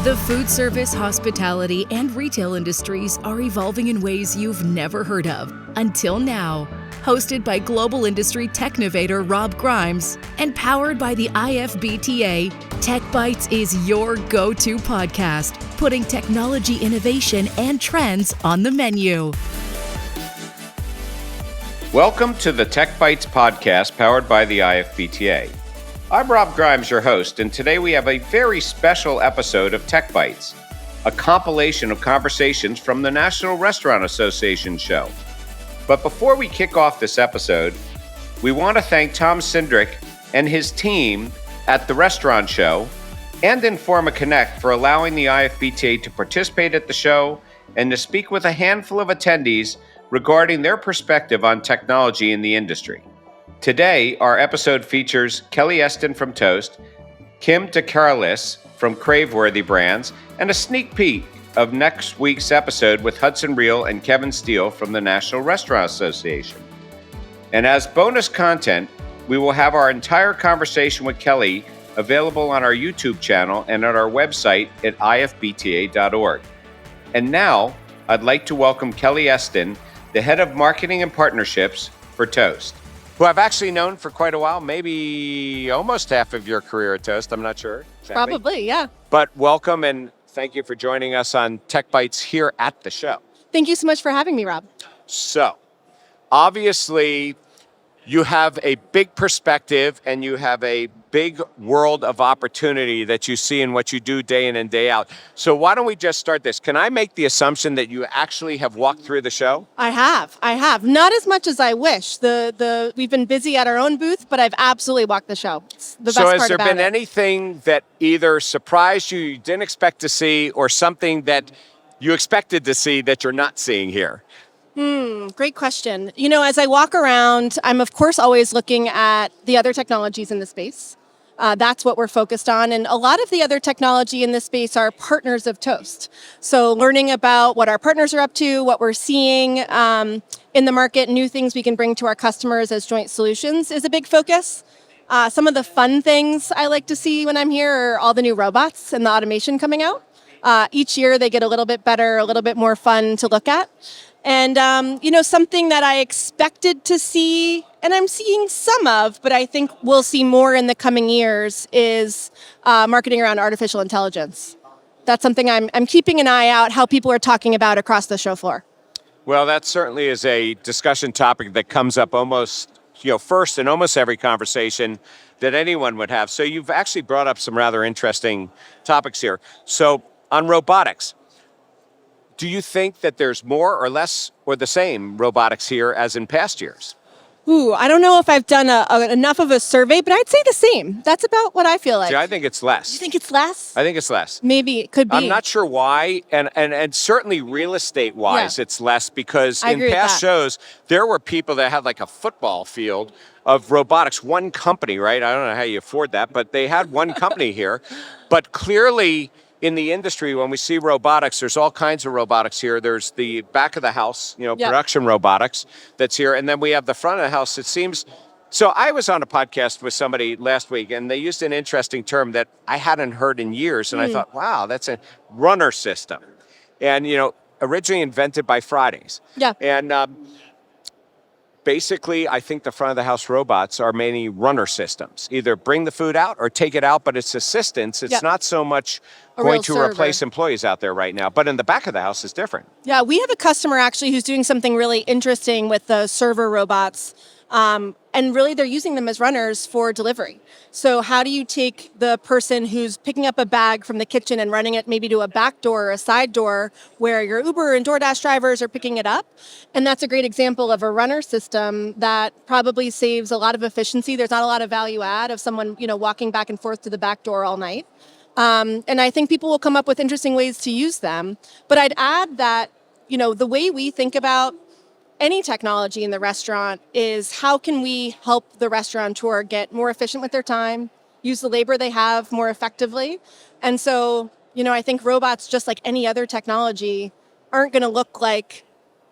The food service, hospitality, and retail industries are evolving in ways you've never heard of until now. Hosted by global industry technovator Rob Grimes and powered by the IFBTA, Techbytes is your go-to podcast, putting technology innovation and trends on the menu. Welcome to the Techbytes podcast powered by the IFBTA. I'm Rob Grimes, your host, and today we have a very special episode of Techbytes, a compilation of conversations from the National Restaurant Association show. But before we kick off this episode, we want to thank Tom Cindric and his team at the restaurant show and Informa Connect for allowing the IFBTA to participate at the show and to speak with a handful of attendees regarding their perspective on technology in the industry. Today, our episode features Kelly Esten from Toast, Kim DeCarolis from Craveworthy Brands, and a sneak peek of next week's episode with Hudson, Riehle, and Kevin Steele from the National Restaurant Association. And as bonus content, we will have our entire conversation with Kelly available on our YouTube channel and at our website at ifbta.org. And now, I'd like to welcome Kelly Esten, the head of marketing and partnerships for Toast, who I've actually known for quite a while, maybe almost half of your career at Toast. I'm not sure. Exactly. Probably, yeah. But welcome and thank you for joining us on Techbytes here at the show. Thank you so much for having me, Rob. So, obviously, you have a big perspective and you have a big world of opportunity that you see in what you do day in and day out. So why don't we just start this? Can I make the assumption that you actually have walked through the show? I have. Not as much as I wish. We've been busy at our own booth, but I've absolutely walked the show. It's the best part about it. So has there been anything that either surprised you didn't expect to see, or something that you expected to see that you're not seeing here? Great question. You know, as I walk around, I'm of course always looking at the other technologies in the space. That's what we're focused on. And a lot of the other technology in this space are partners of Toast. So learning about what our partners are up to, what we're seeing in the market, new things we can bring to our customers as joint solutions is a big focus. Some of the fun things I like to see when I'm here are all the new robots and the automation coming out. Each year they get a little bit better, a little bit more fun to look at. And, something that I expected to see, and I'm seeing some of, but I think we'll see more in the coming years, is marketing around artificial intelligence. That's something I'm keeping an eye out, how people are talking about across the show floor. Well, that certainly is a discussion topic that comes up almost, first in almost every conversation that anyone would have. So you've actually brought up some rather interesting topics here. So on robotics, do you think that there's more or less or the same robotics here as in past years? I don't know if I've done enough of a survey, but I'd say the same. That's about what I feel like. See, I think it's less. You think it's less? I think it's less. Maybe it could be. I'm not sure why, and certainly real estate-wise, It's less, because in past shows, there were people that had like a football field of robotics. One company, right? I don't know how you afford that, but they had one company here. But clearly, in the industry, when we see robotics, there's all kinds of robotics here. There's the back of the house, production robotics that's here. And then we have the front of the house. It seems, so I was on a podcast with somebody last week, and they used an interesting term that I hadn't heard in years. And I thought, wow, that's a runner system. And, originally invented by Fridays. Yeah. And basically, I think the front of the house robots are mainly runner systems. Either bring the food out or take it out, but it's assistance. It's not so much going to replace employees out there right now. But in the back of the house, it's different. Yeah, we have a customer actually who's doing something really interesting with the server robots. And really, they're using them as runners for delivery. So how do you take the person who's picking up a bag from the kitchen and running it maybe to a back door or a side door where your Uber and DoorDash drivers are picking it up? And that's a great example of a runner system that probably saves a lot of efficiency. There's not a lot of value add of someone, walking back and forth to the back door all night. And I think people will come up with interesting ways to use them. But I'd add that, the way we think about any technology in the restaurant is how can we help the restaurateur get more efficient with their time, use the labor they have more effectively. And so, I think robots, just like any other technology, aren't going to look like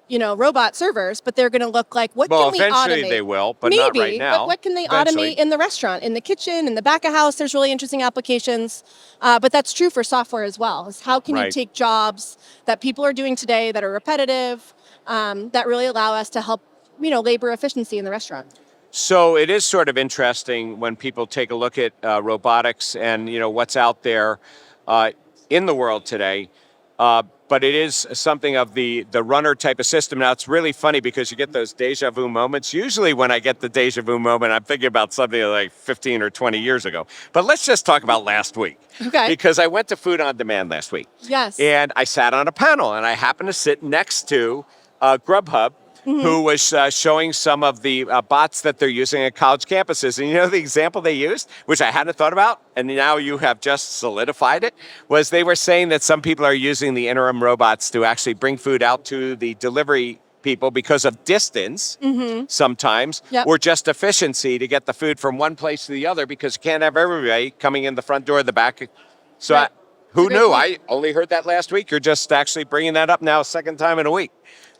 robot servers, but they're going to look like, what can we automate? Well, eventually they will, but maybe, not right now. But what can they Eventually. automate in the restaurant, in the kitchen, in the back of house? There's really interesting applications. But that's true for software as well. Is how can you take jobs that people are doing today that are repetitive, that really allow us to help, labor efficiency in the restaurant? So it is sort of interesting when people take a look at robotics and what's out there in the world today. But it is something of the runner type of system. Now, it's really funny because you get those deja vu moments. Usually when I get the deja vu moment, I'm thinking about something like 15 or 20 years ago. But let's just talk about last week. Okay. Because I went to Food on Demand last week. Yes. And I sat on a panel, and I happened to sit next to Grubhub, who was showing some of the bots that they're using at college campuses. And the example they used, which I hadn't thought about, and now you have just solidified it, was they were saying that some people are using the interim robots to actually bring food out to the delivery people because of distance sometimes, or just efficiency to get the food from one place to the other because you can't have everybody coming in the front door, the back. So who knew? I only heard that last week. You're just actually bringing that up now a second time in a week.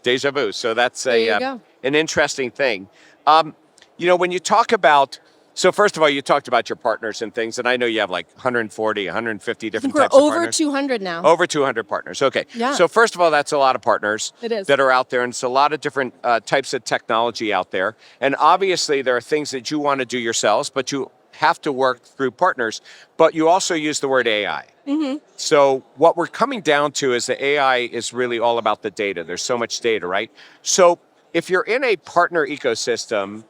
Deja vu. So that's an interesting thing. When you talk about, so first of all, you talked about your partners and things, and I know you have like 140, 150 different types of partners. Over 200 now. Over 200 partners. Okay. Yeah. So first of all, that's a lot of partners that are out there, and it's a lot of different types of technology out there. And obviously, there are things that you want to do yourselves, but you have to work through partners. But you also use the word AI. So what we're coming down to is the AI is really all about the data. There's so much data, right? So if you're in a partner ecosystem,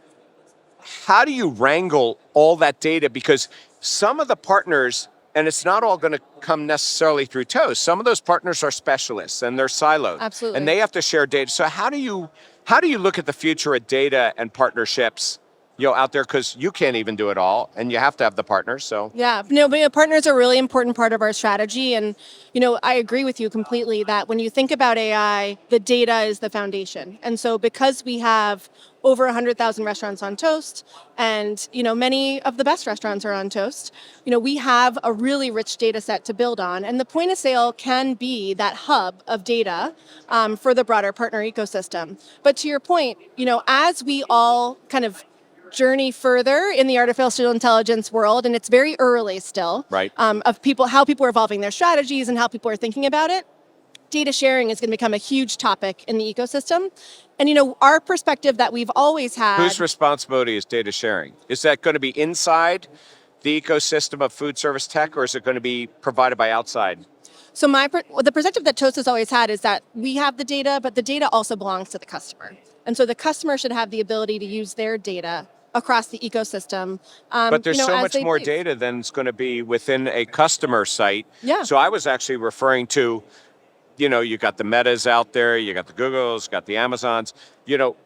how do you wrangle all that data? Because some of the partners, and it's not all going to come necessarily through Toast. Some of those partners are specialists and they're siloed. Absolutely. And they have to share data. So how do you look at the future of data and partnerships out there, because you can't even do it all, and you have to have the partners. So but partners are a really important part of our strategy, and I agree with you completely that when you think about AI, the data is the foundation. And so because we have over 100,000 restaurants on Toast, and many of the best restaurants are on Toast, we have a really rich data set to build on, and the point of sale can be that hub of data for the broader partner ecosystem. But to your point, as we all kind of journey further in the artificial intelligence world, and it's very early still, right? Of how people are evolving their strategies and how people are thinking about it. Data sharing is going to become a huge topic in the ecosystem. And our perspective that we've always had. Whose responsibility is data sharing? Is that going to be inside the ecosystem of food service tech, or is it going to be provided by outside? So the perspective that Toast has always had is that we have the data, but the data also belongs to the customer. And so the customer should have the ability to use their data across the ecosystem. But there's so much more data than it's going to be within a customer site. Yeah. So I was actually referring to, you got the Metas out there, you got the Googles, got the Amazons.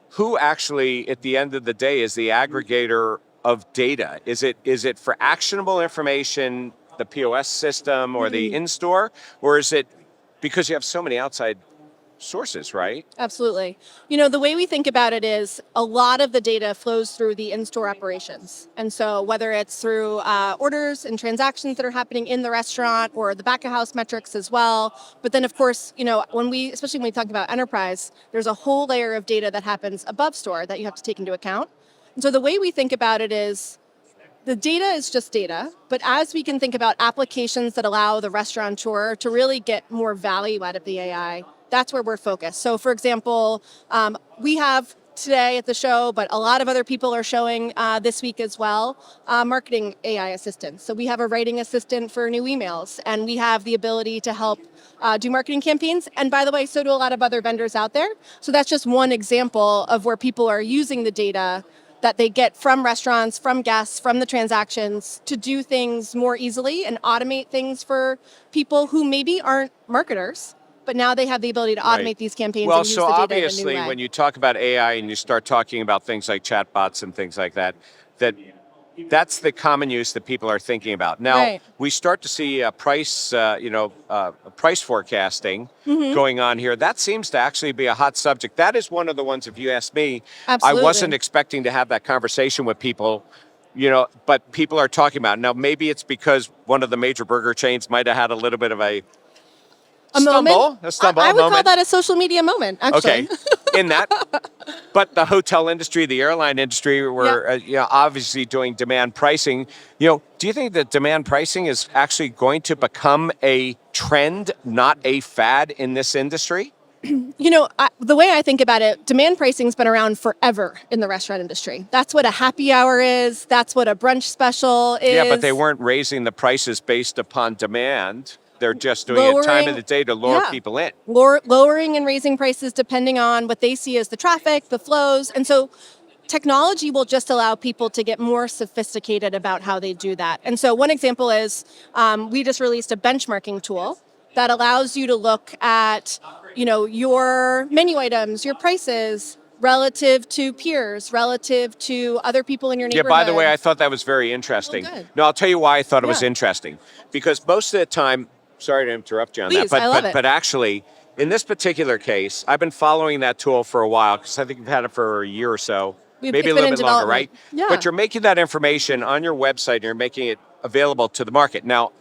Who actually, at the end of the day, is the aggregator of data? Is it for actionable information, the POS system or the in-store, or is it because you have so many outside sources, right? Absolutely. The way we think about it is a lot of the data flows through the in-store operations. And so whether it's through orders and transactions that are happening in the restaurant or the back of house metrics as well. But then of course, especially when we talk about enterprise, there's a whole layer of data that happens above store that you have to take into account. And so the way we think about it is the data is just data, but as we can think about applications that allow the restaurateur to really get more value out of the AI, that's where we're focused. So for example, we have today at the show, but a lot of other people are showing this week as well, marketing AI assistants. So we have a writing assistant for new emails, and we have the ability to help do marketing campaigns. And by the way, so do a lot of other vendors out there. So that's just one example of where people are using the data that they get from restaurants, from guests, from the transactions to do things more easily and automate things for people who maybe aren't marketers, but now they have the ability to automate these campaigns and use the data in a new way. Well, so obviously when you talk about AI and you start talking about things like chatbots and things like that, that's the common use that people are thinking about. Now, we start to see price forecasting going on here. That seems to actually be a hot subject. That is one of the ones, if you ask me, Absolutely. I wasn't expecting to have that conversation with people, but people are talking about it. Now, maybe it's because one of the major burger chains might have had a little bit of a stumble. I would call that a social media moment, actually. Okay. in that. But the hotel industry, the airline industry, were obviously doing demand pricing. Do you think that demand pricing is actually going to become a trend, not a fad in this industry? The way I think about it, demand pricing's been around forever in the restaurant industry. That's what a happy hour is. That's what a brunch special is. Yeah, but they weren't raising the prices based upon demand. They're just doing it time of the day to lure people in. Lowering and raising prices depending on what they see as the traffic, the flows. And so technology will just allow people to get more sophisticated about how they do that. And so one example is we just released a benchmarking tool that allows you to look at, your menu items, your prices, relative to peers, relative to other people in your neighborhood. Yeah, by the way, I thought that was very interesting. Oh, good. No, I'll tell you why I thought it was interesting. Because most of the time, sorry to interrupt you on Please, that, I love it. but actually, in this particular case, I've been following that tool for a while, because I think you've had it for a year or so, maybe a little bit longer, right? Yeah. But you're making that information on your website, and you're making it available to the market. Now,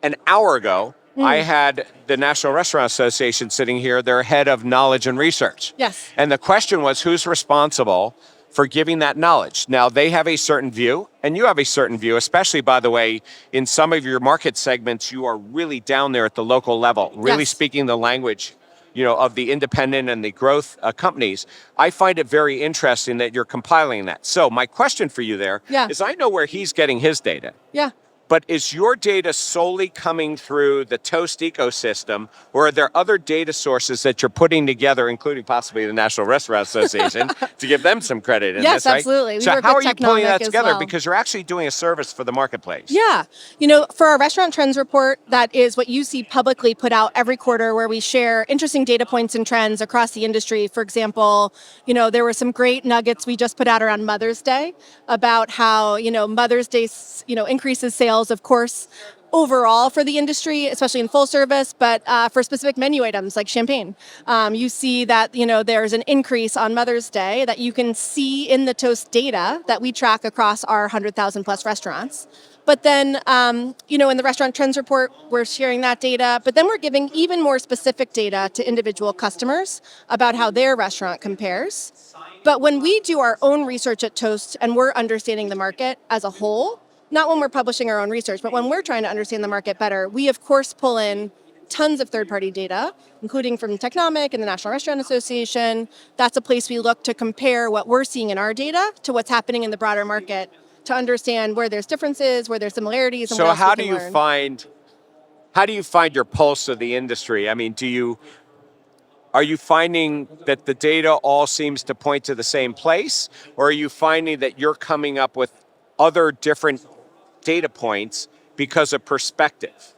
an hour ago, I had the National Restaurant Association sitting here, their head of knowledge and research. Yes. And the question was, who's responsible for giving that knowledge? Now, they have a certain view, and you have a certain view, especially, by the way, in some of your market segments, you are really down there at the local level, really speaking the language of the independent and the growth companies. I find it very interesting that you're compiling that. So my question for you there is, I know where he's getting his data. Yeah. But is your data solely coming through the Toast ecosystem, or are there other data sources that you're putting together, including possibly the National Restaurant Association, to give them some credit in this, right? Yes, absolutely. So how are you pulling that together? Well. Because you're actually doing a service for the marketplace. Yeah. For our restaurant trends report, that is what you see publicly put out every quarter, where we share interesting data points and trends across the industry. For example, there were some great nuggets we just put out around Mother's Day about how, Mother's Day, increases sales, of course, overall for the industry, especially in full service, but for specific menu items like champagne. You see that, there's an increase on Mother's Day that you can see in the Toast data that we track across our 100,000 plus restaurants. But then, in the restaurant trends report, we're sharing that data, but then we're giving even more specific data to individual customers about how their restaurant compares. But when we do our own research at Toast and we're understanding the market as a whole, not when we're publishing our own research, but when we're trying to understand the market better, we of course pull in tons of third-party data, including from Technomic and the National Restaurant Association. That's a place we look to compare what we're seeing in our data to what's happening in the broader market, to understand where there's differences, where there's similarities, and so what else how we do can you learn. how do you find your pulse of the industry? I mean, are you finding that the data all seems to point to the same place, or are you finding that you're coming up with other different data points because of perspective?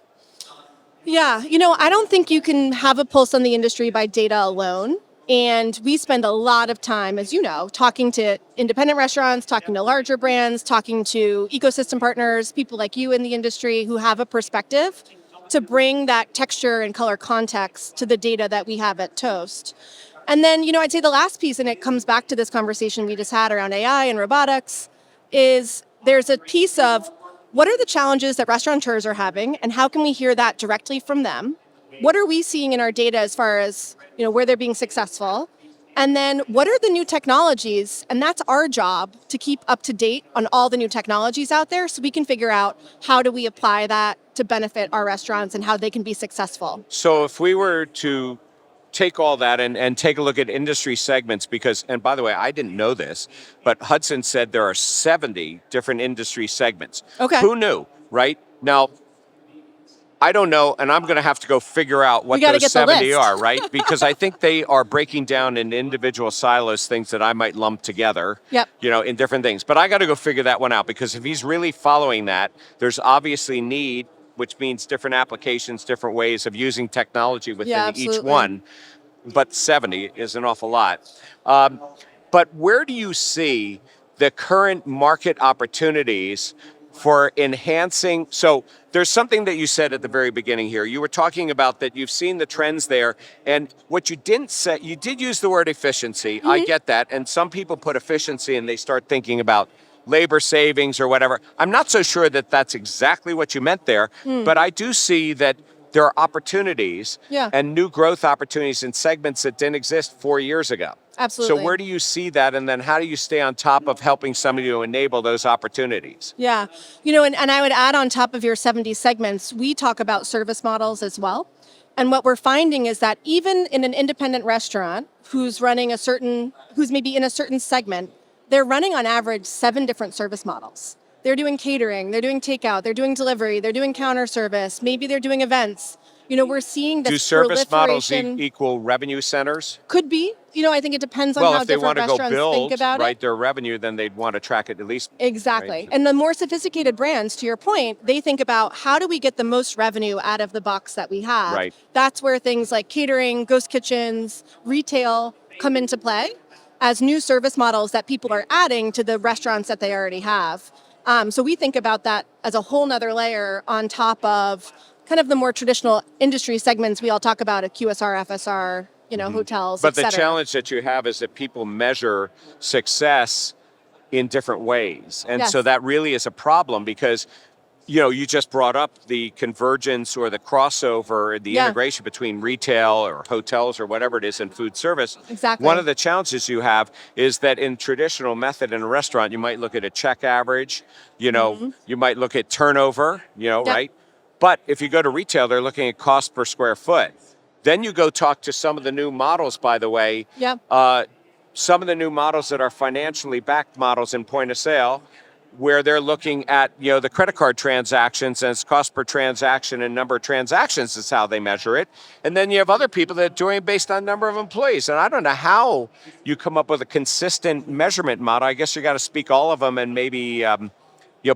Yeah, I don't think you can have a pulse on the industry by data alone. And we spend a lot of time, as you know, talking to independent restaurants, talking to larger brands, talking to ecosystem partners, people like you in the industry who have a perspective to bring that texture and color context to the data that we have at Toast. And then, I'd say the last piece, and it comes back to this conversation we just had around AI and robotics, is there's a piece of what are the challenges that restaurateurs are having, and how can we hear that directly from them? What are we seeing in our data as far as, where they're being successful? And then what are the new technologies? And that's our job, to keep up to date on all the new technologies out there, so we can figure out how do we apply that to benefit our restaurants and how they can be successful. So if we were to take all that and take a look at industry segments, because, and by the way, I didn't know this, but Hudson said there are 70 different industry segments. Okay. Who knew, right? Now, I don't know, and I'm going to have to go figure out what those 70 are, right? Because I think they are breaking down in individual silos, things that I might lump together, in different things. But I got to go figure that one out, because if he's really following that, there's obviously need, which means different applications, different ways of using technology within each one. But 70 is an awful lot. But where do you see the current market opportunities for enhancing? So there's something that you said at the very beginning here. You were talking about that you've seen the trends there, and what you didn't say, you did use the word efficiency. Mm-hmm. I get that. And some people put efficiency and they start thinking about labor savings or whatever. I'm not so sure that that's exactly what you meant there, but I do see that there are opportunities Yeah. and new growth opportunities in segments that didn't exist 4 years ago. Absolutely. So where do you see that? And then how do you stay on top of helping somebody to enable those opportunities? Yeah. And I would add on top of your 70 segments, we talk about service models as well. And what we're finding is that even in an independent restaurant who's maybe in a certain segment, they're running on average 7 different service models. They're doing catering, they're doing takeout, they're doing delivery, they're doing counter service, maybe they're doing events. We're seeing this Do service models proliferation. equal revenue centers? Could be. I think it depends on Well, how if they want different to go restaurants think build, about it. right, their revenue, then they'd want to track it at least. Exactly. Right? And the more sophisticated brands, to your point, they think about how do we get the most revenue out of the box that we have. Right. That's where things like catering, ghost kitchens, retail come into play as new service models that people are adding to the restaurants that they already have. So we think about that as a whole nother layer on top of kind of the more traditional industry segments we all talk about at QSR, FSR, hotels, But et cetera. the challenge that you have is that people measure success in different ways. And so Yes. that really is a problem because, you just brought up the convergence or the crossover, the Yeah. integration between retail or hotels or whatever it is in food service. Exactly. One of the challenges you have is that in traditional method in a restaurant, you might look at a check average, you might look at turnover, right? But if you go to retail, they're looking at cost per square foot. Then you go talk to some of the new models, by the way. Yep. Some of the new models that are financially backed models in point of sale, where they're looking at, the credit card transactions and it's cost per transaction and number of transactions is how they measure it. And then you have other people that are doing it based on number of employees. And I don't know how you come up with a consistent measurement model. I guess you got to speak all of them and maybe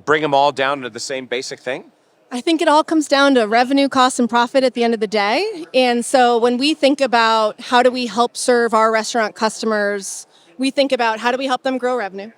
bring them all down to the same basic thing. I think it all comes down to revenue, cost, and profit at the end of the day. And so when we think about how do we help serve our restaurant customers, we think about how do we help them grow revenue?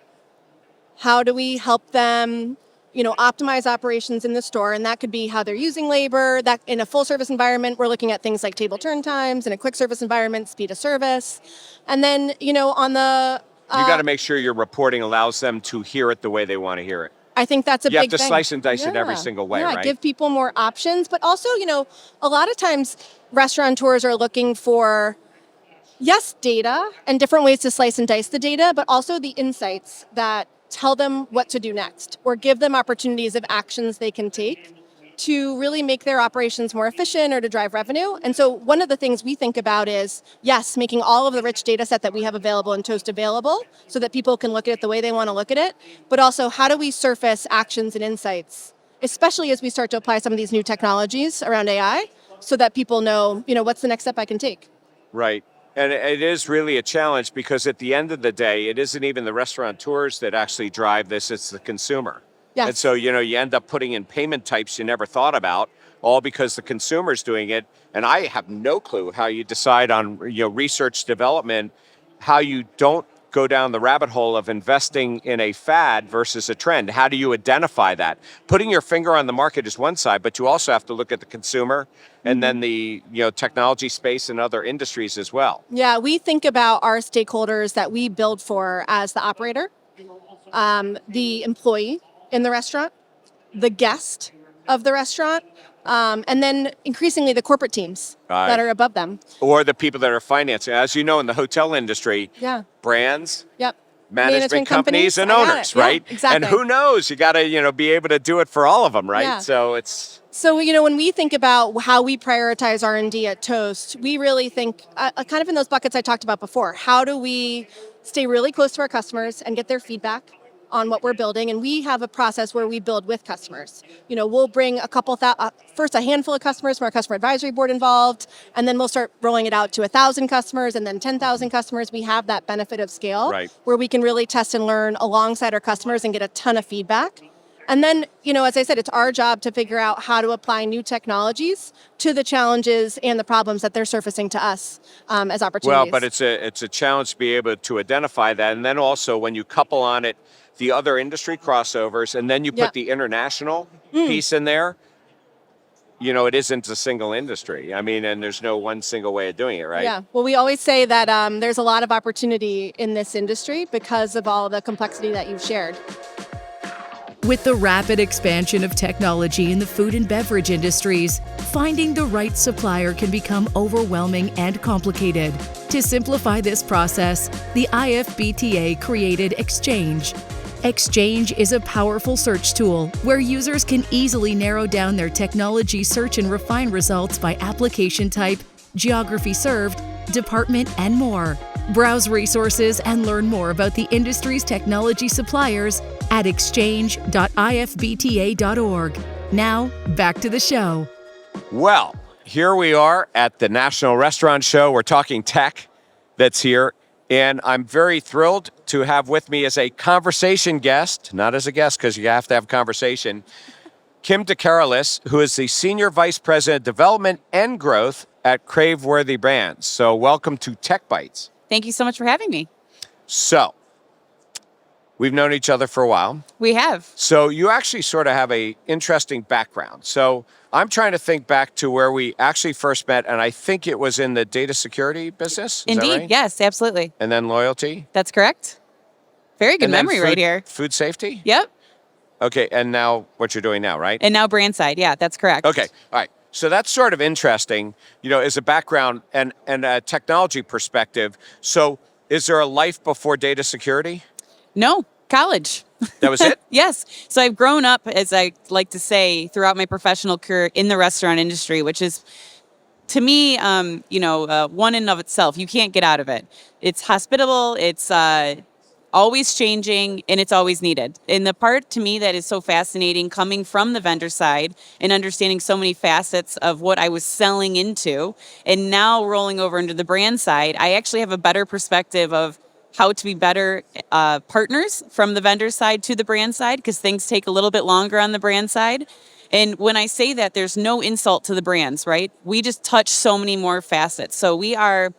How do we help them, optimize operations in the store? And that could be how they're using labor. That in a full service environment, we're looking at things like table turn times. In a quick service environment, speed of service. And then, on the... You got to make sure your reporting allows them to hear it the way they want to hear it. I think that's a big thing. You have to slice and dice it every single way, right? Give people more options. But also, a lot of times restaurateurs are looking for, yes, data and different ways to slice and dice the data, but also the insights that tell them what to do next or give them opportunities of actions they can take to really make their operations more efficient or to drive revenue. And so one of the things we think about is, yes, making all of the rich data set that we have available in Toast available so that people can look at it the way they want to look at it, but also how do we surface actions and insights, especially as we start to apply some of these new technologies around AI so that people know, what's the next step I can take. Right. And it is really a challenge because at the end of the day, it isn't even the restaurateurs that actually drive this, it's the consumer. Yes. And so, you end up putting in payment types you never thought about, all because the consumer's doing it. And I have no clue how you decide on, research development, how you don't go down the rabbit hole of investing in a fad versus a trend. How do you identify that? Putting your finger on the market is one side, but you also have to look at the consumer and then the technology space and other industries as well. Yeah, we think about our stakeholders that we build for as the operator, the employee in the restaurant, the guest of the restaurant, and then increasingly the corporate teams that are above them. Or the people that are financing. As you know, in the hotel industry, brands, Yep. management companies and I got owners, it. Yeah, right? exactly. And who knows? You got to, be able to do it for all of them, right? Yeah. So it's... So, when we think about how we prioritize R&D at Toast, we really think kind of in those buckets I talked about before. How do we stay really close to our customers and get their feedback on what we're building? And we have a process where we build with customers. We'll bring first a handful of customers from our customer advisory board involved, and then we'll start rolling it out to 1,000 customers and then 10,000 customers. We have that benefit of scale where we can really test and learn alongside our customers and get a ton of feedback. And then, as I said, it's our job to figure out how to apply new technologies to the challenges and the problems that they're surfacing to us as opportunities. Well, but it's a challenge to be able to identify that. And then also when you couple on it the other industry crossovers and then you put the international piece in there, it isn't a single industry. I mean, and there's no one single way of doing it, right? Yeah. Well, we always say that there's a lot of opportunity in this industry because of all the complexity that you've shared. With the rapid expansion of technology in the food and beverage industries, finding the right supplier can become overwhelming and complicated. To simplify this process, the IFBTA created Exchange. Exchange is a powerful search tool where users can easily narrow down their technology search and refine results by application type, geography served, department, and more. Browse resources and learn more about the industry's technology suppliers at exchange.ifbta.org. Now, back to the show. Well, here we are at the National Restaurant Show. We're talking tech that's here. And I'm very thrilled to have with me as a conversation guest, not as a guest because you have to have conversation, Kim DeCarolis, who is the Senior Vice President of Development and Growth at Craveworthy Brands. So welcome to Techbytes. Thank you so much for having me. So, we've known each other for a while. We have. So you actually sort of have a interesting background. So I'm trying to think back to where we actually first met, and I think it was in the data security business. Is Indeed, that right? yes, absolutely. And then loyalty. That's correct. Very good And then memory right here. Food safety? Yep. Okay, and now what you're doing now, right? And now brand side. Yeah, that's correct. Okay, all right. So that's sort of interesting, as a background and a technology perspective. So is there a life before data security? No, college. That was it? Yes. So I've grown up, as I like to say, throughout my professional career in the restaurant industry, which is, to me, one in of itself. You can't get out of it. It's hospitable. It's always changing, and it's always needed. And the part to me that is so fascinating coming from the vendor side and understanding so many facets of what I was selling into, and now rolling over into the brand side, I actually have a better perspective of how to be better partners from the vendor side to the brand side, because things take a little bit longer on the brand side. And when I say that, there's no insult to the brands, right? We just touch so many more facets. So we are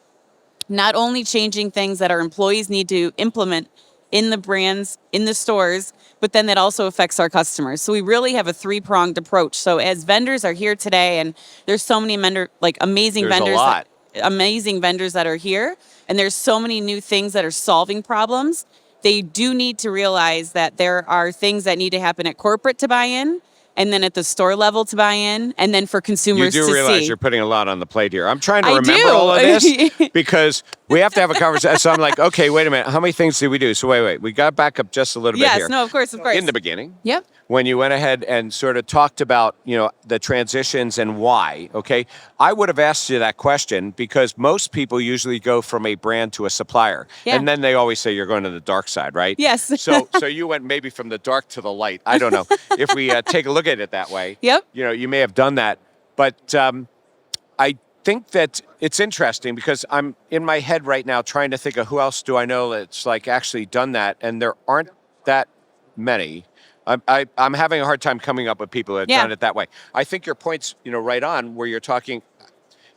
not only changing things that our employees need to implement in the brands, in the stores, but then that also affects our customers. So we really have a three-pronged approach. So as vendors are here today, and there's so many amazing There's vendors, a lot. amazing vendors that are here, and there's so many new things that are solving problems. They do need to realize that there are things that need to happen at corporate to buy in, and then at the store level to buy in, and then for consumers to see. You do realize you're putting a lot on the plate here. I'm trying to remember do. all of this because we have to have a conversation. So I'm like, okay, wait a minute. How many things did we do? So wait. We got back up just a little bit here. Yes, no, of course. In the beginning. Yep. When you went ahead and sort of talked about, the transitions and why, okay? I would have asked you that question because most people usually go from a brand to a supplier. Yeah. And then they always say you're going to the dark side, right? Yes. So you went maybe from the dark to the light. I don't know. If we take a look at it that way, Yep. You may have done that. But I think that it's interesting because I'm in my head right now trying to think of who else do I know that's like actually done that. And there aren't that many. I'm having a hard time coming up with people that have done it that way. I think your point's, right on where you're talking,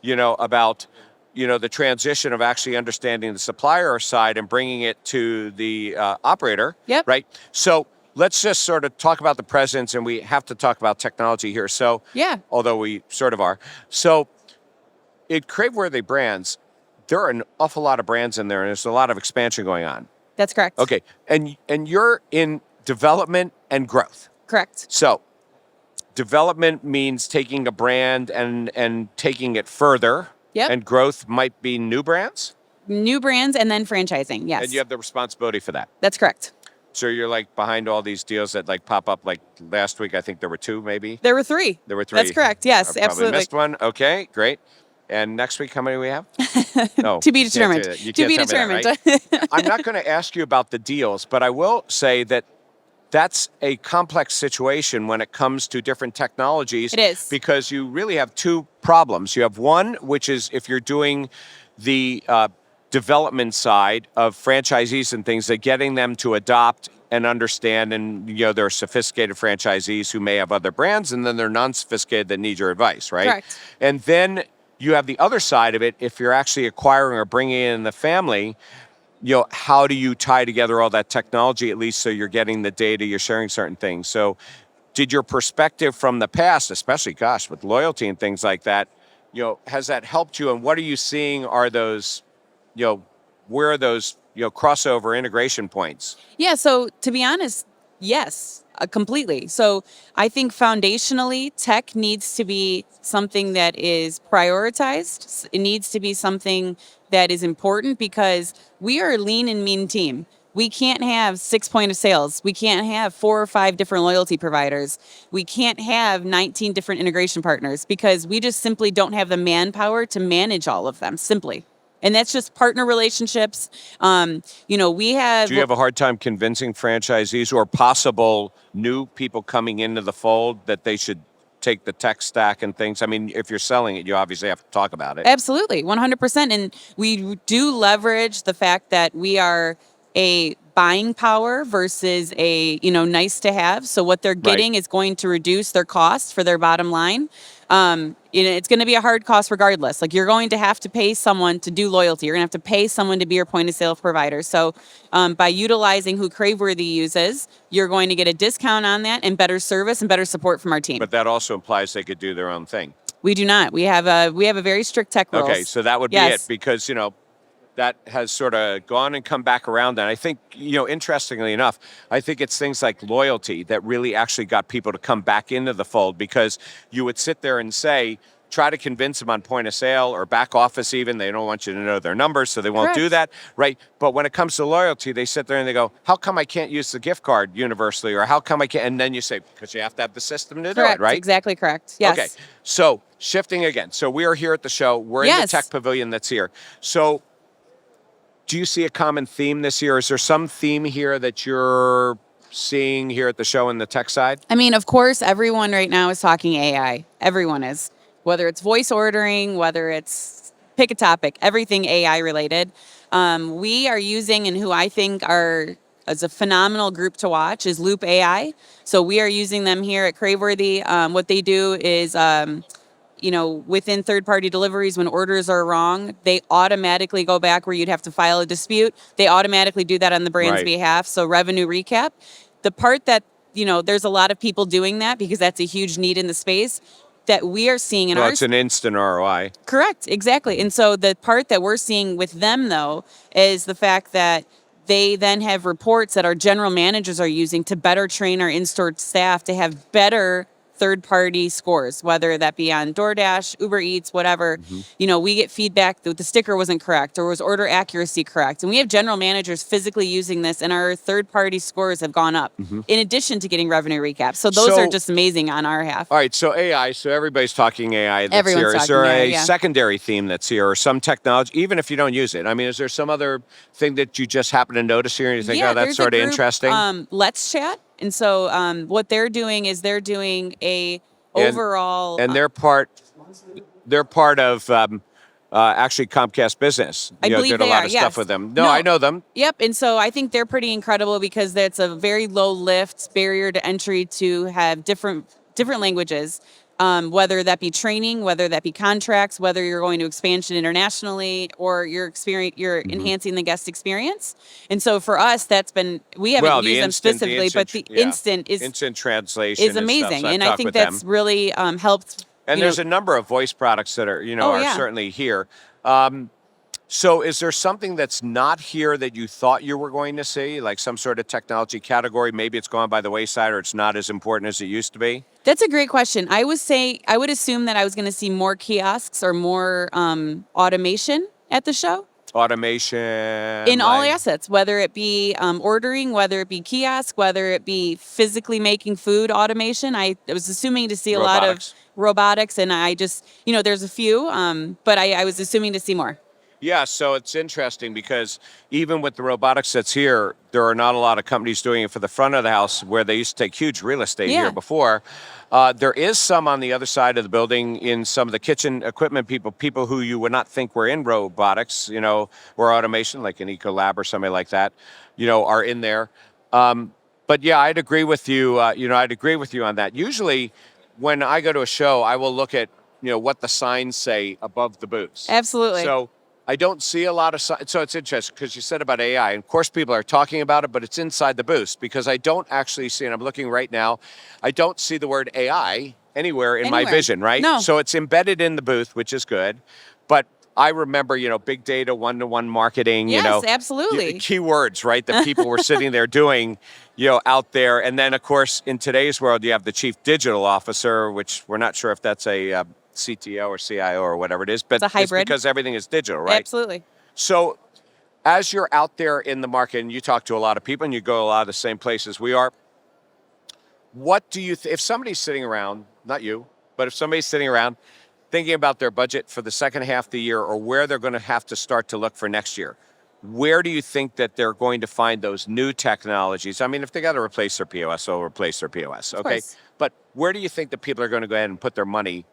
about, the transition of actually understanding the supplier side and bringing it to the operator. Yep. Right. So let's just sort of talk about the presence, and we have to talk about technology here. So, although we sort of are. So at Craveworthy Brands, there are an awful lot of brands in there, and there's a lot of expansion going on. That's correct. Okay. And you're in development and growth. Correct. So development means taking a brand and taking it further. Yep. And growth might be new brands? New brands and then franchising, yes. And you have the responsibility for that. That's correct. So you're like behind all these deals that like pop up, like last week, I think there were 2 maybe? There were 3. There were 3. That's correct, yes, I probably absolutely. missed one. Okay, great. And next week, how many do we have? No, To be you can't determined. do that. You To can't be tell me that, determined. right? I'm not going to ask you about the deals, but I will say that that's a complex situation when it comes to different technologies. It is. Because you really have 2 problems. You have one, which is if you're doing the development side of franchisees and things, that getting them to adopt and understand, and there are sophisticated franchisees who may have other brands, and then they're non-sophisticated that need your advice, right? Correct. And then you have the other side of it, if you're actually acquiring or bringing in the family, how do you tie together all that technology, at least so you're getting the data, you're sharing certain things. So did your perspective from the past, especially, with loyalty and things like that, has that helped you? And what are you seeing are those, where are those, crossover integration points? Yeah, so to be honest, Yes, completely. So I think foundationally, tech needs to be something that is prioritized. It needs to be something that is important because we are a lean and mean team. We can't have 6 point of sales. We can't have 4 or 5 different loyalty providers. We can't have 19 different integration partners because we just simply don't have the manpower to manage all of them, simply. And that's just partner relationships. We have. Do you have a hard time convincing franchisees or possible new people coming into the fold that they should take the tech stack and things? I mean, if you're selling it, you obviously have to talk about it. Absolutely, 100%. And we do leverage the fact that we are a buying power versus a nice to have. So what they're getting is going to reduce their costs for their bottom line. It's going to be a hard cost regardless. Like, you're going to have to pay someone to do loyalty. You're going to have to pay someone to be your point of sale provider. So by utilizing who Craveworthy uses, you're going to get a discount on that and better service and better support from our team. But that also implies they could do their own thing. We do not. We have a very strict tech rules. Okay, so that would be it, because that has sort of gone and come back around. And I think, interestingly enough, I think it's things like loyalty that really actually got people to come back into the fold, because you would sit there and try to convince them on point of sale or back office even. They don't want you to know their numbers, so they won't do that, right? But when it comes to loyalty, they sit there and they go, how come I can't use the gift card universally? Or how come I can't? And then you say, because you have to have the system to do it, right? Exactly correct. Yes. Okay, so shifting again. So we are here at the show. We're in the tech pavilion that's here. So do you see a common theme this year? Is there some theme here that you're seeing here at the show in the tech side? I mean, of course, everyone right now is talking AI. Everyone is. Whether it's voice ordering, whether it's pick a topic, everything AI related. We are using, and who I think is a phenomenal group to watch, is Loop AI. So we are using them here at Craveworthy. What they do is within third-party deliveries, when orders are wrong, they automatically go back where you'd have to file a dispute. They automatically do that on the brand's behalf. So revenue recap. The part that, there's a lot of people doing that because that's a huge need in the space that we are seeing in it's an instant ROI. Correct, exactly. And so the part that we're seeing with them, though, is the fact that they then have reports that our general managers are using to better train our in-store staff to have better third-party scores, whether that be on DoorDash, Uber Eats, whatever. We get feedback that the sticker wasn't correct or was order accuracy correct. And we have general managers physically using this, and our third-party scores have gone up in addition to getting revenue recaps. So those are just amazing on our half. All right, so AI, so everybody's talking AI that's Everyone's here. Is there talking a secondary theme that's here, or some technology, even if you don't use it? I mean, is there some other thing that you just happen to notice here and you think, that's sort of interesting? Let's Chat. And so what they're doing is they're doing a overall... And they're part of actually Comcast Business. I believe did they a lot are, of yes. stuff with them. No, I know them. Yep, and so I think they're pretty incredible because that's a very low lift barrier to entry to have different languages. Whether that be training, whether that be contracts, whether you're going to expansion internationally, or you're enhancing the guest experience. And so for us, we haven't used them specifically, but the instant translation is amazing, and I think that's really helped. And there's a number of voice products that are certainly here. So is there something that's not here that you thought you were going to see, like some sort of technology category? Maybe it's gone by the wayside, or it's not as important as it used to be? That's a great question. I would assume that I was going to see more kiosks or more automation at the show. Automation. In all assets, whether it be ordering, whether it be kiosk, whether it be physically making food automation. I was assuming to see a lot of robotics, and I just, there's a few, but I was assuming to see more. Yeah, so it's interesting because even with the robotics that's here, there are not a lot of companies doing it for the front of the house where they used to take huge real estate here before. There is some on the other side of the building in some of the kitchen equipment people who you would not think were in robotics, or automation, like an Ecolab or somebody like that, are in there. But yeah, I'd agree with you. I'd agree with you on that. Usually when I go to a show, I will look at, what the signs say above the booths. Absolutely. So I don't see a lot of signs. So it's interesting because you said about AI. And of course, people are talking about it, but it's inside the booth because I don't actually see, and I'm looking right now, I don't see the word AI anywhere in my vision, right? No. So it's embedded in the booth, which is good. But I remember, big data, one-to-one marketing, Yes, absolutely. keywords, right, that people were sitting there doing, out there. And then, of course, in today's world, you have the chief digital officer, which we're not sure if that's a CTO or CIO or whatever it is, but It's a hybrid. because everything is digital, right? Absolutely. So as you're out there in the market and you talk to a lot of people and you go a lot of the same places we are, what do you, if somebody's sitting around, not you, but if somebody's sitting around thinking about their budget for the second half of the year or where they're going to have to start to look for next year, where do you think that they're going to find those new technologies? I mean, if they got to replace their POS, they'll replace their POS, okay? But where do you think that people are going to go ahead and put their money,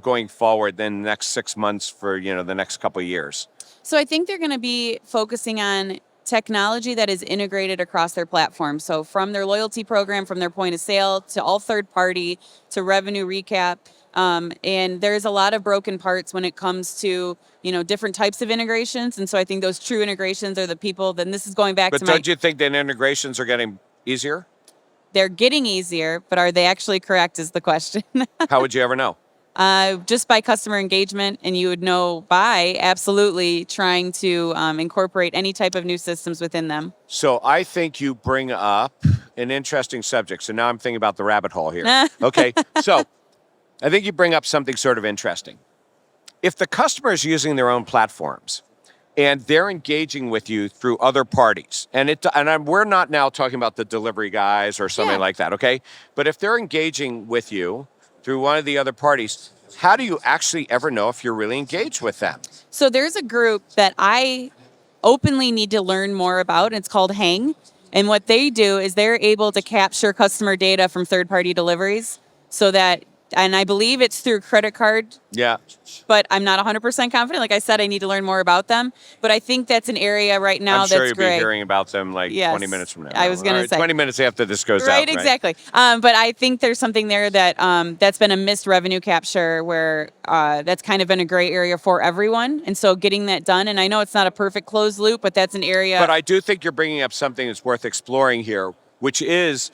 going forward in the next 6 months for, the next couple of years? So I think they're going to be focusing on technology that is integrated across their platform. So from their loyalty program, from their point of sale to all third party to revenue recap. And there's a lot of broken parts when it comes to, different types of integrations. And so I think those true integrations are the people, then this is going back but to don't you think that integrations are getting easier? They're getting easier, but are they actually correct is the question. How would you ever know? Just by customer engagement, and you would know by absolutely trying to incorporate any type of new systems within them. So I think you bring up an interesting subject. So now I'm thinking about the rabbit hole here. Okay, so I think you bring up something sort of interesting. If the customer is using their own platforms and they're engaging with you through other parties, we're not now talking about the delivery guys or something like that, okay? But if they're engaging with you through one of the other parties, how do you actually ever know if you're really engaged with them? So there's a group that I openly need to learn more about, and it's called Hang. And what they do is they're able to capture customer data from third-party deliveries so that, and I believe it's through credit card. Yeah. But I'm not 100% confident. Like I said, I need to learn more about them. But I think that's an area right now I'm sure that's you'll great. be hearing about them 20 minutes from now. I was going to say 20 minutes after this goes out. Right, exactly. But I think there's something there that that's been a missed revenue capture where that's kind of been a gray area for everyone. And so getting that done, and I know it's not a perfect closed loop, but that's an area. But I do think you're bringing up something that's worth exploring here, which is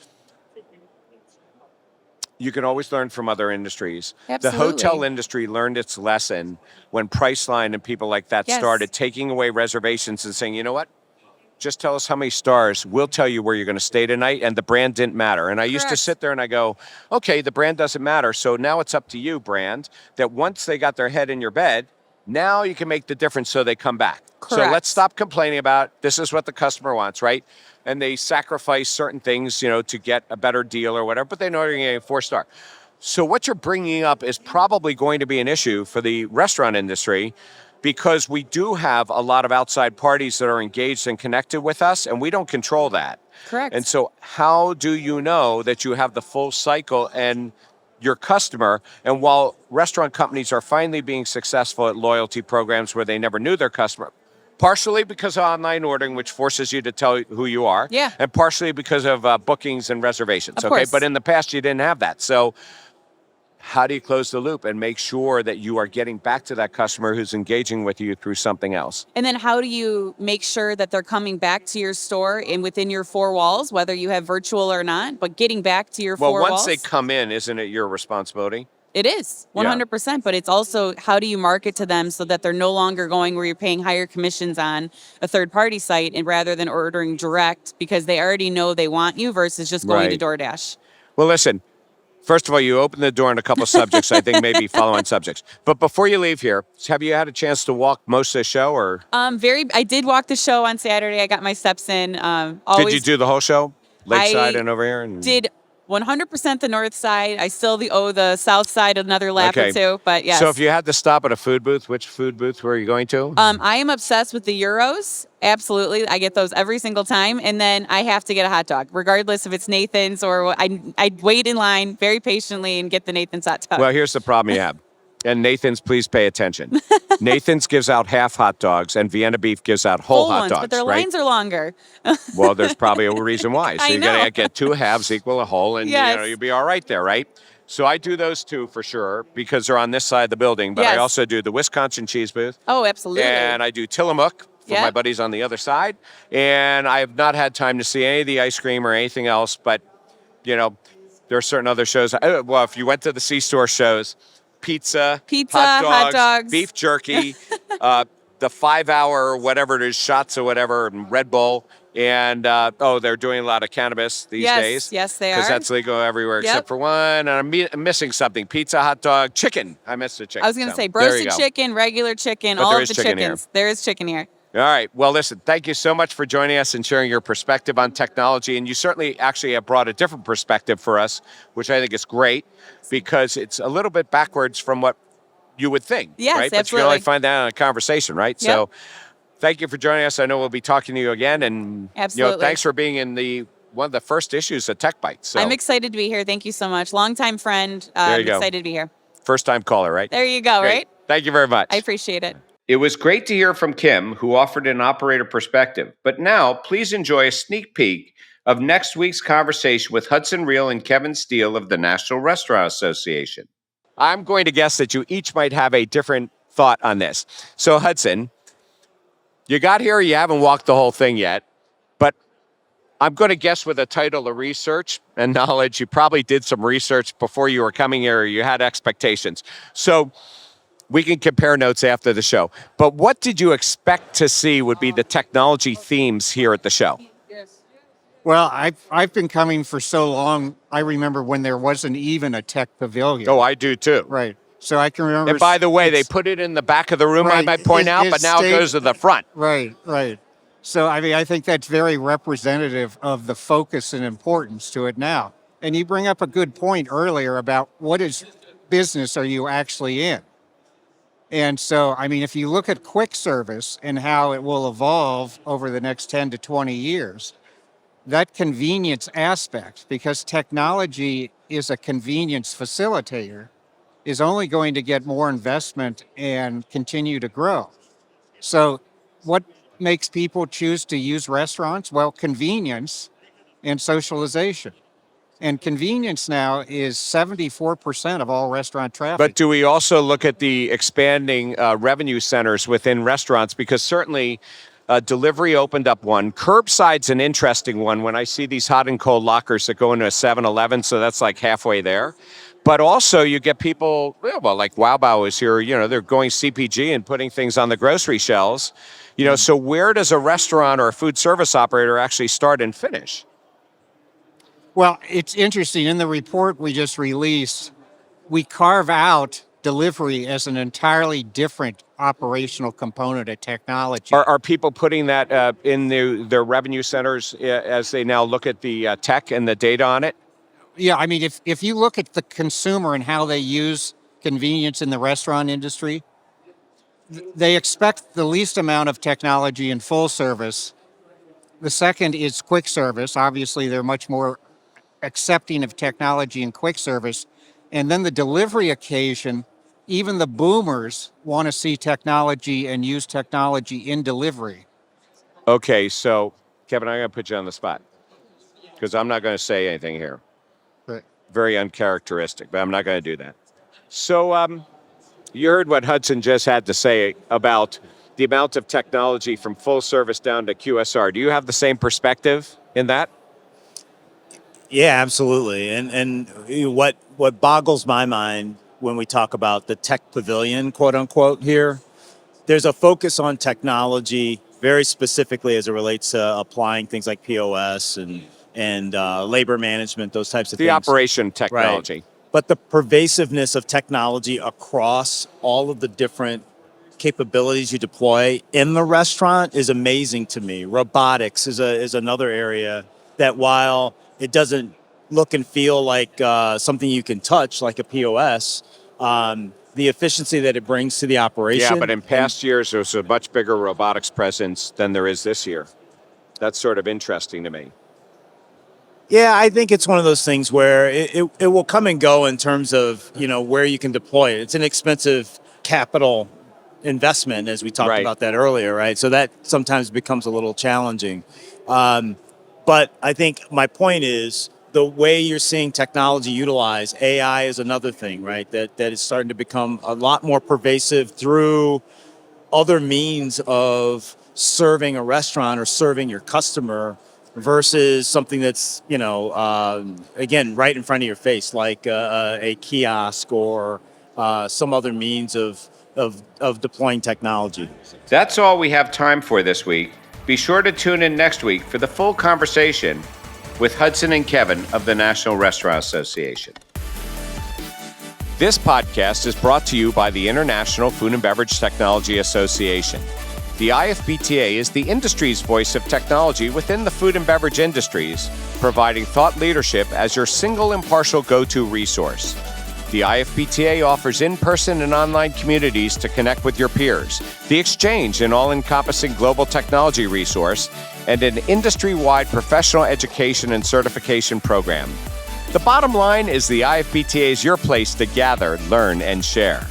you can always learn from other industries. Absolutely. The hotel industry learned its lesson when Priceline and people like that started taking away reservations and saying, you know what? Just tell us how many stars. We'll tell you where you're going to stay tonight. And the brand didn't matter. And I used to sit there and I go, okay, the brand doesn't matter. So now it's up to you, brand, that once they got their head in your bed, now you can make the difference so they come back. Correct. So let's stop complaining about this is what the customer wants, right? And they sacrifice certain things, to get a better deal or whatever, but they know they're getting a 4-star. So what you're bringing up is probably going to be an issue for the restaurant industry because we do have a lot of outside parties that are engaged and connected with us, and we don't control that. Correct. And so how do you know that you have the full cycle and your customer? And while restaurant companies are finally being successful at loyalty programs where they never knew their customer, partially because of online ordering, which forces you to tell who you are, and partially because of bookings and reservations. Of course. But in the past, you didn't have that. So how do you close the loop and make sure that you are getting back to that customer who's engaging with you through something else? And then how do you make sure that they're coming back to your store and within your 4 walls, whether you have virtual or not, but getting back to your 4 walls? Well, once they come in, isn't it your responsibility? It is 100%, but it's also how do you market to them so that they're no longer going where you're paying higher commissions on a third party site and rather than ordering direct because they already know they want you versus just going to DoorDash. Well, listen, first of all, you opened the door on a couple of subjects, I think maybe follow-on subjects. But before you leave here, have you had a chance to walk most of the show or? I did walk the show on Saturday. I got my steps in. Did you do the whole show? Lakeside and over here? Did 100% the north side. I still owe the south side another lap or two, but yes. So if you had to stop at a food booth, which food booth were you going to? I am obsessed with the Euros. Absolutely. I get those every single time. And then I have to get a hot dog, regardless if it's Nathan's or I wait in line very patiently and get the Nathan's hot dog. Well, here's the problem you have. And Nathan's, please pay attention. Nathan's gives out half hot dogs, and Vienna Beef gives out whole hot ones, dogs. But their lines are longer. Well, there's probably a reason why. So I you know. gotta get 2 halves equal a whole, and you'll be all right there, right? So I do those 2 for sure because they're on this side of the building. But I also do the Wisconsin cheese booth. Oh, absolutely. And I do Tillamook for my buddies on the other side. And I have not had time to see any of the ice cream or anything else. But there are certain other shows. Well, if you went to the C-Store shows, pizza, Pizza, hot hot dogs. beef jerky, the 5-hour whatever it is, shots or whatever, and Red Bull. And they're doing a lot of cannabis these days. Yes, they Because are. that's legal everywhere Yep. except for one. And I'm missing something. Pizza, hot dog, chicken. I missed the chicken. I was going to So, say there you roasted go. chicken, regular chicken, But all there of is the chicken here. chickens. There is chicken here. All right. Well, listen, thank you so much for joining us and sharing your perspective on technology. And you certainly actually have brought a different perspective for us, which I think is great because it's a little bit backwards from what you would think. Yes, right? But you can absolutely. only find that in a conversation, right? Yep. So thank you for joining us. I know we'll be talking to you again. And Absolutely. thanks for being in one of the first issues of Techbytes. So I'm excited to be here. Thank you so much. Longtime friend. There you I'm go. excited to be here. first time caller, right? There you go, Great. right? Thank you very much. I appreciate it. It was great to hear from Kim, who offered an operator perspective. But now, please enjoy a sneak peek of next week's conversation with Hudson Riehle and Kevin Steele of the National Restaurant Association. I'm going to guess that you each might have a different thought on this. So, Hudson, you got here, you haven't walked the whole thing yet, but I'm going to guess with a title of research and knowledge, you probably did some research before you were coming here, or you had expectations. So, we can compare notes after the show. But what did you expect to see would be the technology themes here at the show? Well, I've been coming for so long. I remember when there wasn't even a tech pavilion. Oh, I do too. Right. So I can remember. And by the way, they put it in the back of the room, I Right. might point out, but now it goes to the front. Right. So I think that's very representative of the focus and importance to it now. And you bring up a good point earlier about what business are you actually in? And so, if you look at quick service and how it will evolve over the next 10 to 20 years, that convenience aspect, because technology is a convenience facilitator, is only going to get more investment and continue to grow. So what makes people choose to use restaurants? Well, convenience and socialization. And convenience now is 74% of all restaurant traffic. But do we also look at the expanding revenue centers within restaurants? Because certainly delivery opened up one. Curbside's an interesting one when I see these hot and cold lockers that go into a 7-Eleven, so that's like halfway there. But also you get people, like Wow Bao is here, they're going CPG and putting things on the grocery shelves. So where does a restaurant or a food service operator actually start and finish? Well, it's interesting. In the report we just released, we carve out delivery as an entirely different operational component of technology. Are people putting that in their revenue centers as they now look at the tech and the data on it? Yeah, if you look at the consumer and how they use convenience in the restaurant industry, they expect the least amount of technology in full service. The second is quick service. Obviously, they're much more accepting of technology in quick service. And then the delivery occasion, even the boomers want to see technology and use technology in delivery. Okay, so Kevin, I'm going to put you on the spot because I'm not going to say anything here. Right. Very uncharacteristic, but I'm not going to do that. So you heard what Hudson just had to say about the amount of technology from full service down to QSR. Do you have the same perspective in that? Yeah, absolutely. And what boggles my mind when we talk about the tech pavilion, quote unquote, here, there's a focus on technology very specifically as it relates to applying things like POS and labor management, those types of things. The operation technology. Right. But the pervasiveness of technology across all of the different capabilities you deploy in the restaurant is amazing to me. Robotics is another area that, while it doesn't look and feel like something you can touch, like a POS, the efficiency that it brings to the operation. Yeah, but in past years, there was a much bigger robotics presence than there is this year. That's sort of interesting to me. Yeah, I think it's one of those things where it will come and go in terms of, where you can deploy it. It's an expensive capital investment, as we talked about that earlier, right? So that sometimes becomes a little challenging. But I think my point is the way you're seeing technology utilized, AI is another thing, right? That is starting to become a lot more pervasive through other means of serving a restaurant or serving your customer versus something that's, again, right in front of your face, like a kiosk or some other means of deploying technology. That's all we have time for this week. Be sure to tune in next week for the full conversation with Hudson and Kevin of the National Restaurant Association. This podcast is brought to you by the International Food and Beverage Technology Association. The IFBTA is the industry's voice of technology within the food and beverage industries, providing thought leadership as your single impartial go-to resource. The IFBTA offers in-person and online communities to connect with your peers, the exchange, an all-encompassing global technology resource, and an industry-wide professional education and certification program. The bottom line is the IFBTA is your place to gather, learn, and share.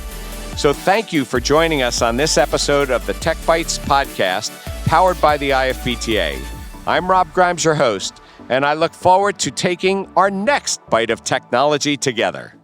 So thank you for joining us on this episode of the Techbytes podcast, powered by the IFBTA. I'm Rob Grimes, your host, and I look forward to taking our next bite of technology together.